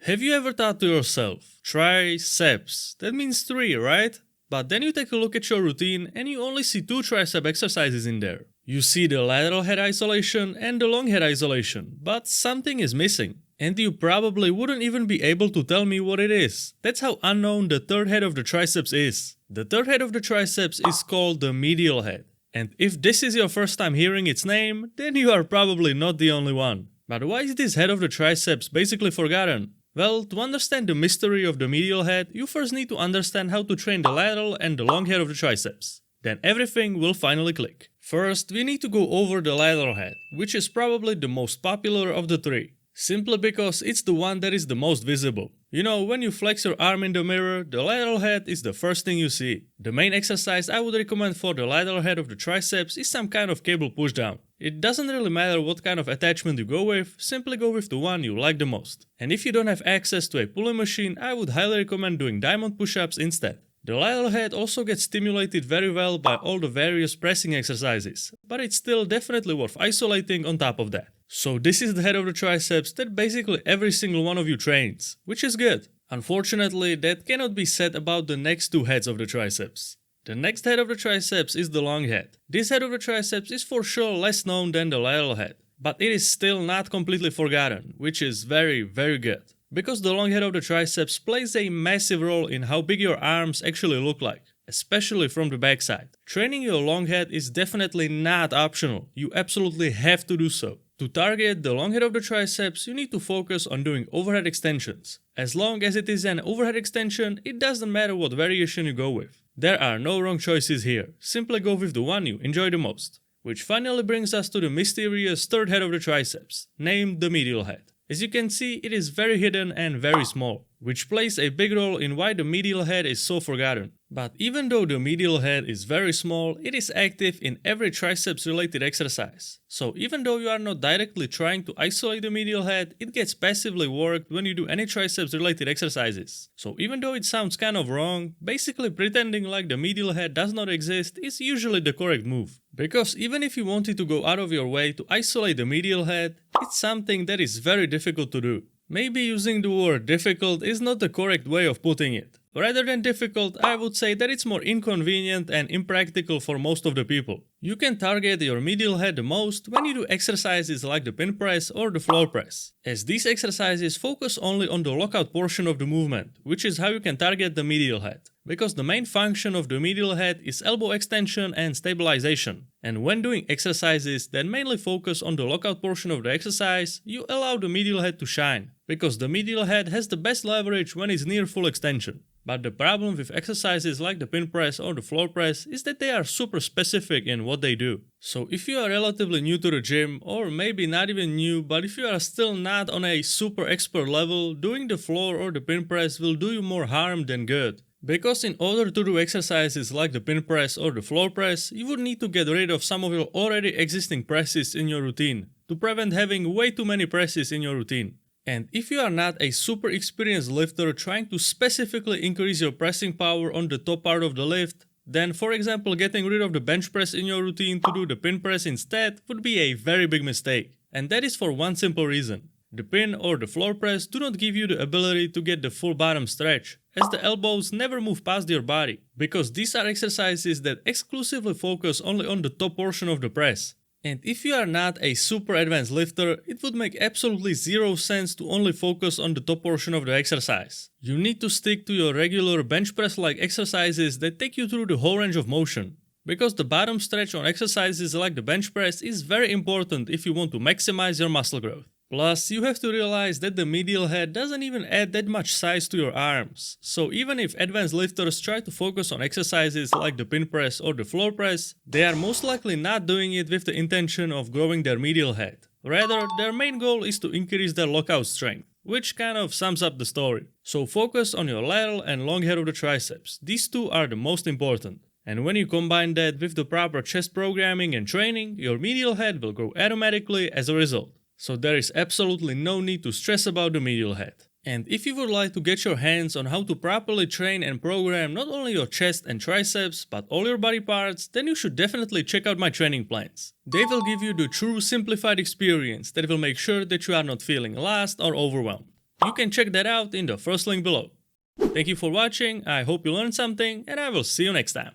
Have you ever thought to yourself, triceps, that means 3, right? But then you take a look at your routine and you only see 2 tricep exercises in there. You see the lateral head isolation and the long head isolation, but something is missing. And you probably wouldn't even be able to tell me what it is. That's how unknown the third head of the triceps is. The third head of the triceps is called the medial head. And if this is your first time hearing its name, then you are probably not the only one. But why is this head of the triceps basically forgotten? Well, to understand the mystery of the medial head, you first need to understand how to train the lateral and the long head of the triceps. Then everything will finally click. First, we need to go over the lateral head, which is probably the most popular of the 3. Simply because it's the one that is the most visible. You know, when you flex your arm in the mirror, the lateral head is the first thing you see. The main exercise I would recommend for the lateral head of the triceps is some kind of cable pushdown. It doesn't really matter what kind of attachment you go with, simply go with the one you like the most. And if you don't have access to a pulling machine, I would highly recommend doing diamond push-ups instead. The lateral head also gets stimulated very well by all the various pressing exercises, but it's still definitely worth isolating on top of that. So this is the head of the triceps that basically every single one of you trains, which is good. Unfortunately, that cannot be said about the next 2 heads of the triceps. The next head of the triceps is the long head. This head of the triceps is for sure less known than the lateral head, but it is still not completely forgotten, which is very good. Because the long head of the triceps plays a massive role in how big your arms actually look like, especially from the backside. Training your long head is definitely not optional, you absolutely have to do so. To target the long head of the triceps, you need to focus on doing overhead extensions. As long as it is an overhead extension, it doesn't matter what variation you go with. There are no wrong choices here, simply go with the one you enjoy the most. Which finally brings us to the mysterious third head of the triceps, named the medial head. As you can see, it is very hidden and very small, which plays a big role in why the medial head is so forgotten. But even though the medial head is very small, it is active in every triceps related exercise. So even though you are not directly trying to isolate the medial head, it gets passively worked when you do any triceps related exercises. So even though it sounds kind of wrong, basically pretending like the medial head does not exist is usually the correct move. Because even if you wanted to go out of your way to isolate the medial head, it's something that is very difficult to do. Maybe using the word difficult is not the correct way of putting it. Rather than difficult, I would say that it's more inconvenient and impractical for most of the people. You can target your medial head the most when you do exercises like the pin press or the floor press, as these exercises focus only on the lockout portion of the movement, which is how you can target the medial head. Because the main function of the medial head is elbow extension and stabilization. And when doing exercises that mainly focus on the lockout portion of the exercise, you allow the medial head to shine, because the medial head has the best leverage when it's near full extension. But the problem with exercises like the pin press or the floor press is that they are super specific in what they do. So if you are relatively new to the gym, or maybe not even new, but if you are still not on a super expert level, doing the floor or the pin press will do you more harm than good. Because in order to do exercises like the pin press or the floor press, you would need to get rid of some of your already existing presses in your routine, to prevent having way too many presses in your routine. And if you are not a super experienced lifter trying to specifically increase your pressing power on the top part of the lift, then for example getting rid of the bench press in your routine to do the pin press instead would be a very big mistake. And that is for one simple reason. The pin or the floor press do not give you the ability to get the full bottom stretch, as the elbows never move past your body, because these are exercises that exclusively focus only on the top portion of the press. And if you are not a super advanced lifter, it would make absolutely zero sense to only focus on the top portion of the exercise. You need to stick to your regular bench press like exercises that take you through the whole range of motion. Because the bottom stretch on exercises like the bench press is very important if you want to maximize your muscle growth. Plus, you have to realize that the medial head doesn't even add that much size to your arms. So even if advanced lifters try to focus on exercises like the pin press or the floor press, they are most likely not doing it with the intention of growing their medial head. Rather, their main goal is to increase their lockout strength, which kind of sums up the story. So focus on your lateral and long head of the triceps. These two are the most important. And when you combine that with the proper chest programming and training, your medial head will grow automatically as a result. So there is absolutely no need to stress about the medial head. And if you would like to get your hands on how to properly train and program not only your chest and triceps, but all your body parts, then you should definitely check out my training plans. They will give you the true simplified experience that will make sure that you are not feeling lost or overwhelmed. You can check that out in the first link below. Thank you for watching, I hope you learned something, and I will see you next time.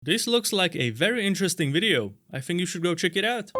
This looks like a very interesting video. I think you should go check it out.